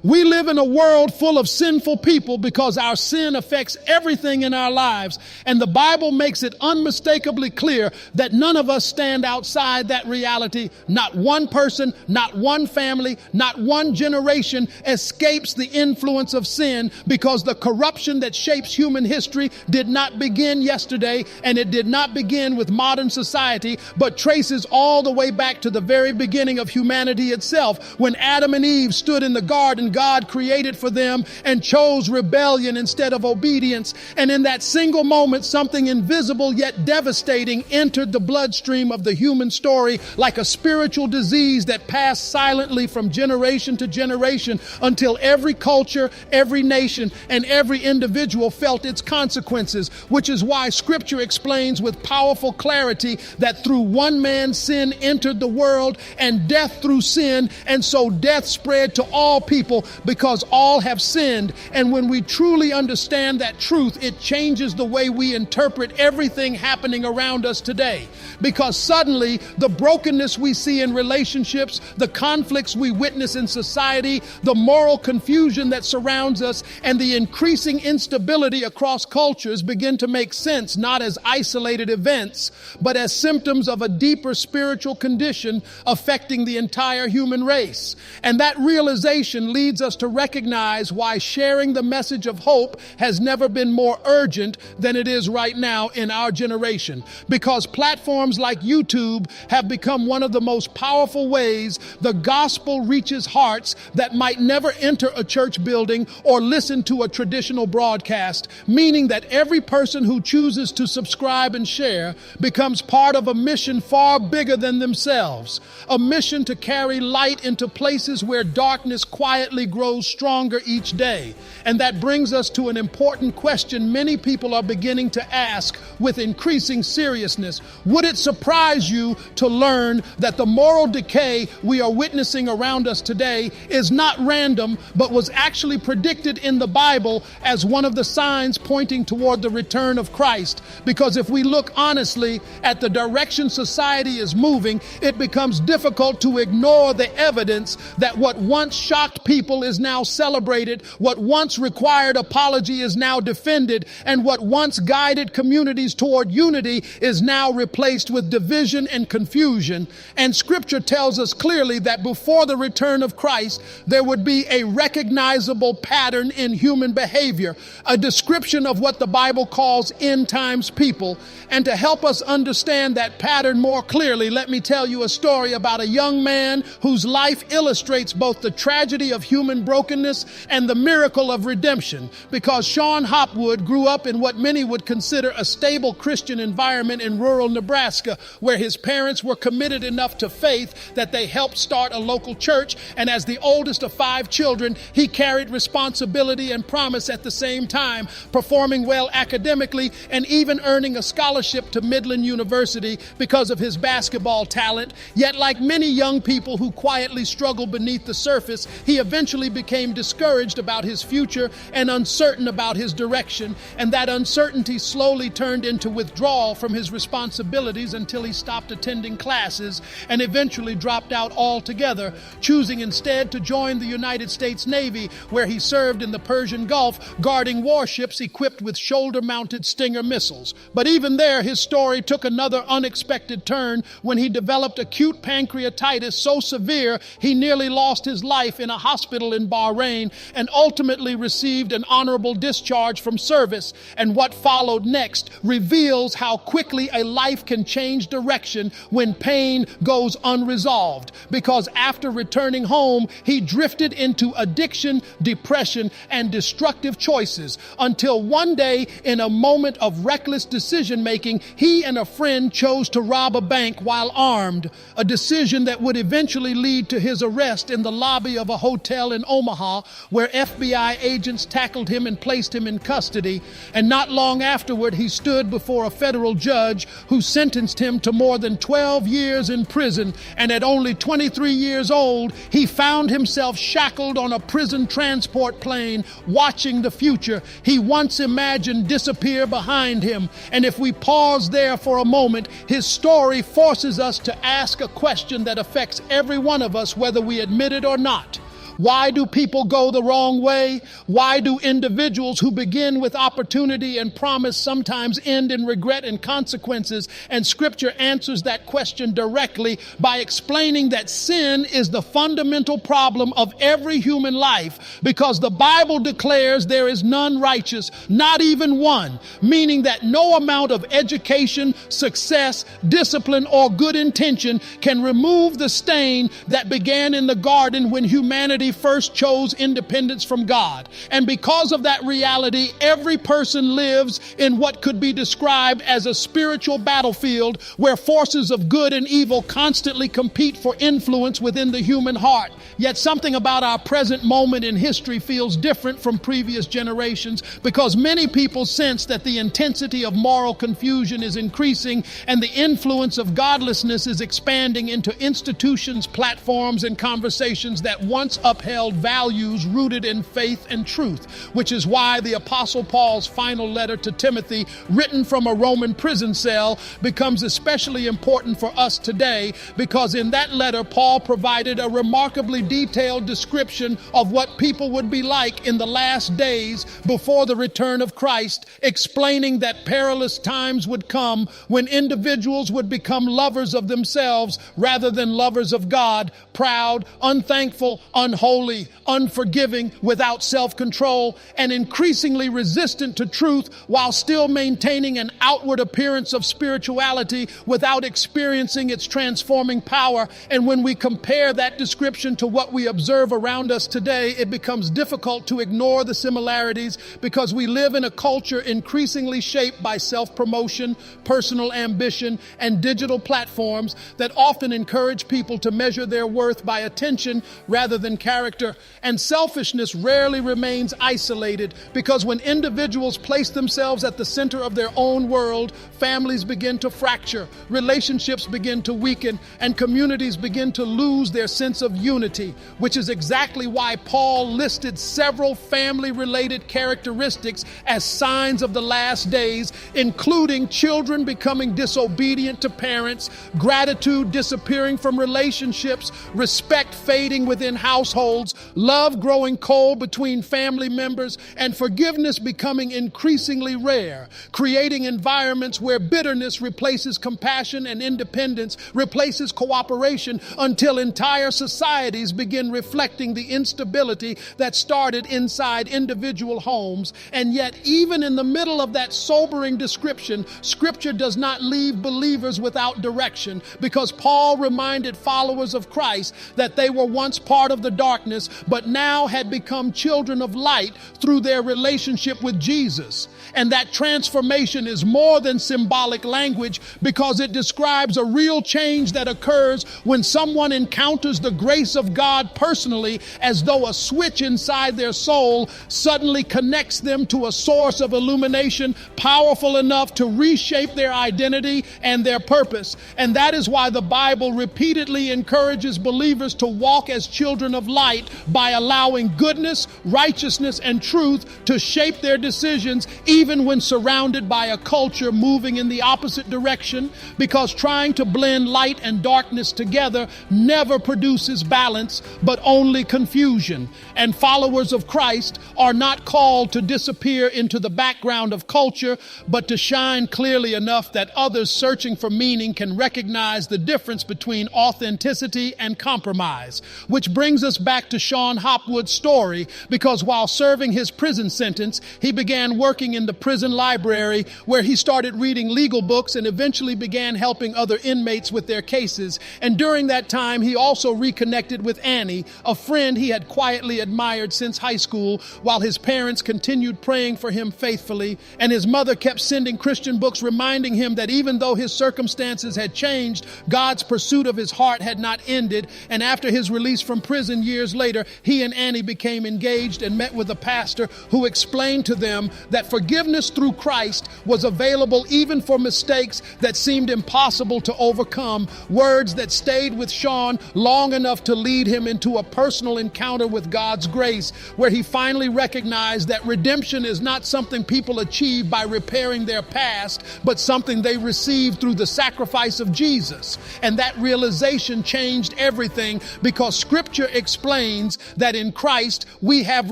We live in a world full of sinful people because our sin affects everything in our lives. And the Bible makes it unmistakably clear that none of us stand outside that reality. Not one person, not one family, not one generation escapes the influence of sin, because the corruption that shapes human history did not begin yesterday, and it did not begin with modern society, but traces all the way back to the very beginning of humanity itself, when Adam and Eve stood in the garden God created for them and chose rebellion instead of obedience. And in that single moment, something invisible yet devastating entered the bloodstream of the human story like a spiritual disease that passed silently from generation to generation until every culture, every nation, and every individual felt its consequences, which is why Scripture explains with powerful clarity that through one man's sin entered the world, and death through sin, and so death spread to all people because all have sinned. And when we truly understand that truth, it changes the way we interpret everything happening around us today. Because suddenly the brokenness we see in relationships, the conflicts we witness in society, the moral confusion that surrounds us, and the increasing instability across cultures begin to make sense, not as isolated events, but as symptoms of a deeper spiritual condition affecting the entire human race. And that realization leads us to recognize why sharing the message of hope has never been more urgent than it is right now in our generation. Because platforms like YouTube have become one of the most powerful ways the gospel reaches hearts that might never enter a church building or listen to a traditional broadcast, meaning that every person who chooses to subscribe and share becomes part of a mission far bigger than themselves, a mission to carry light into places where darkness quietly grows stronger each day. And that brings us to an important question many people are beginning to ask with increasing seriousness. Would it surprise you to learn that the moral decay we are witnessing around us today is not random, but was actually predicted in the Bible as one of the signs pointing toward the return of Christ? Because if we look honestly at the direction society is moving, it becomes difficult to ignore the evidence that what once shocked people is now celebrated, what once required apology is now defended, and what once guided communities toward unity is now replaced with division and confusion. And Scripture tells us clearly that before the return of Christ, there would be a recognizable pattern in human behavior, a description of what the Bible calls end times people. And to help us understand that pattern more clearly, let me tell you a story about a young man whose life illustrates both the tragedy of human brokenness and the miracle of redemption. Because Sean Hopwood grew up in what many would consider a stable Christian environment in rural Nebraska, where his parents were committed enough to faith that they helped start a local church. And as the oldest of 5 children, he carried responsibility and promise at the same time, performing well academically and even earning a scholarship to Midland University because of his basketball talent. Yet, like many young people who quietly struggle beneath the surface, he eventually became discouraged about his future and uncertain about his direction. And that uncertainty slowly turned into withdrawal from his responsibilities until he stopped attending classes and eventually dropped out altogether, choosing instead to join the United States Navy, where he served in the Persian Gulf, guarding warships equipped with shoulder-mounted Stinger missiles. But even there, his story took another unexpected turn when he developed acute pancreatitis so severe he nearly lost his life in a hospital in Bahrain and ultimately received an honorable discharge from service. And what followed next reveals how quickly a life can change direction when pain goes unresolved. Because after returning home, he drifted into addiction, depression, and destructive choices until one day, in a moment of reckless decision-making, he and a friend chose to rob a bank while armed, a decision that would eventually lead to his arrest in the lobby of a hotel in Omaha, where FBI agents tackled him and placed him in custody. And not long afterward, he stood before a federal judge who sentenced him to more than 12 years in prison. And at only 23 years old, he found himself shackled on a prison transport plane, watching the future he once imagined disappear behind him. And if we pause there for a moment, his story forces us to ask a question that affects every one of us, whether we admit it or not. Why do people go the wrong way? Why do individuals who begin with opportunity and promise sometimes end in regret and consequences? And Scripture answers that question directly by explaining that sin is the fundamental problem of every human life, because the Bible declares there is none righteous, not even one, meaning that no amount of education, success, discipline, or good intention can remove the stain that began in the garden when humanity first chose independence from God. And because of that reality, every person lives in what could be described as a spiritual battlefield where forces of good and evil constantly compete for influence within the human heart. Yet something about our present moment in history feels different from previous generations, because many people sense that the intensity of moral confusion is increasing and the influence of godlessness is expanding into institutions, platforms, and conversations that once upheld values rooted in faith and truth, which is why the Apostle Paul's final letter to Timothy, written from a Roman prison cell, becomes especially important for us today, because in that letter, Paul provided a remarkably detailed description of what people would be like in the last days before the return of Christ, explaining that perilous times would come when individuals would become lovers of themselves rather than lovers of God, proud, unthankful, unholy, unforgiving, without self-control, and increasingly resistant to truth while still maintaining an outward appearance of spirituality without experiencing its transforming power. And when we compare that description to what we observe around us today, it becomes difficult to ignore the similarities, because we live in a culture increasingly shaped by self-promotion, personal ambition, and digital platforms that often encourage people to measure their worth by attention rather than character. And selfishness rarely remains isolated, because when individuals place themselves at the center of their own world, families begin to fracture, relationships begin to weaken, and communities begin to lose their sense of unity, which is exactly why Paul listed several family-related characteristics as signs of the last days, including children becoming disobedient to parents, gratitude disappearing from relationships, respect fading within households, love growing cold between family members, and forgiveness becoming increasingly rare, creating environments where bitterness replaces compassion and independence replaces cooperation, until entire societies begin reflecting the instability that started inside individual homes. And yet, even in the middle of that sobering description, Scripture does not leave believers without direction, because Paul reminded followers of Christ that they were once part of the darkness, but now had become children of light through their relationship with Jesus. And that transformation is more than symbolic language, because it describes a real change that occurs when someone encounters the grace of God personally, as though a switch inside their soul suddenly connects them to a source of illumination powerful enough to reshape their identity and their purpose. And that is why the Bible repeatedly encourages believers to walk as children of light by allowing goodness, righteousness, and truth to shape their decisions, even when surrounded by a culture moving in the opposite direction, because trying to blend light and darkness together never produces balance, but only confusion. And followers of Christ are not called to disappear into the background of culture, but to shine clearly enough that others searching for meaning can recognize the difference between authenticity and compromise. Which brings us back to Sean Hopwood's story, because while serving his prison sentence, he began working in the prison library, where he started reading legal books and eventually began helping other inmates with their cases. And during that time, he also reconnected with Annie, a friend he had quietly admired since high school, while his parents continued praying for him faithfully, and his mother kept sending Christian books reminding him that even though his circumstances had changed, God's pursuit of his heart had not ended. And after his release from prison years later, he and Annie became engaged and met with a pastor who explained to them that forgiveness through Christ was available even for mistakes that seemed impossible to overcome, words that stayed with Sean long enough to lead him into a personal encounter with God God's grace, where he finally recognized that redemption is not something people achieve by repairing their past, but something they receive through the sacrifice of Jesus. And that realization changed everything, because Scripture explains that in Christ we have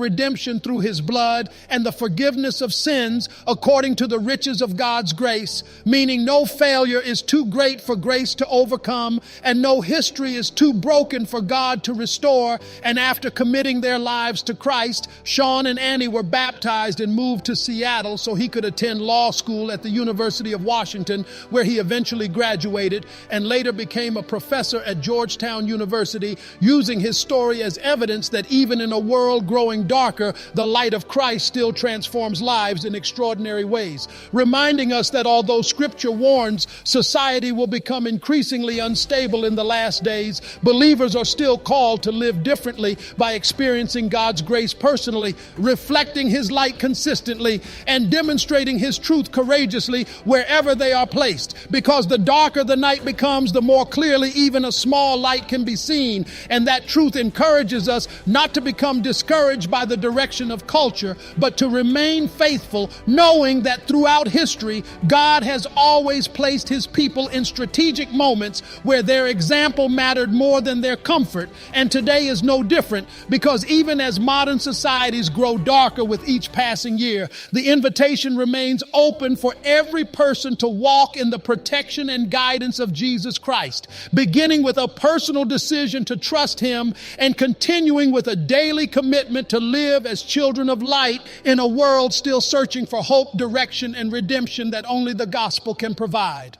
redemption through his blood and the forgiveness of sins according to the riches of God's grace, meaning no failure is too great for grace to overcome, and no history is too broken for God to restore. And after committing their lives to Christ, Sean and Annie were baptized and moved to Seattle so he could attend law school at the University of Washington, where he eventually graduated and later became a professor at Georgetown University, using his story as evidence that even in a world growing darker, the light of Christ still transforms lives in extraordinary ways, reminding us that although Scripture warns society will become increasingly unstable in the last days, believers are still called to live differently by experiencing God's grace personally, reflecting his light consistently, and demonstrating his truth courageously wherever they are placed. Because the darker the night becomes, the more clearly even a small light can be seen. And that truth encourages us not to become discouraged by the direction of culture, but to remain faithful, knowing that throughout history, God has always placed his people in strategic moments where their example mattered more than their comfort. And today is no different, because even as modern societies grow darker with each passing year, the invitation remains open for every person to walk in the protection and guidance of Jesus Christ, beginning with a personal decision to trust him and continuing with a daily commitment to live as children of light in a world still searching for hope, direction, and redemption that only the gospel can provide.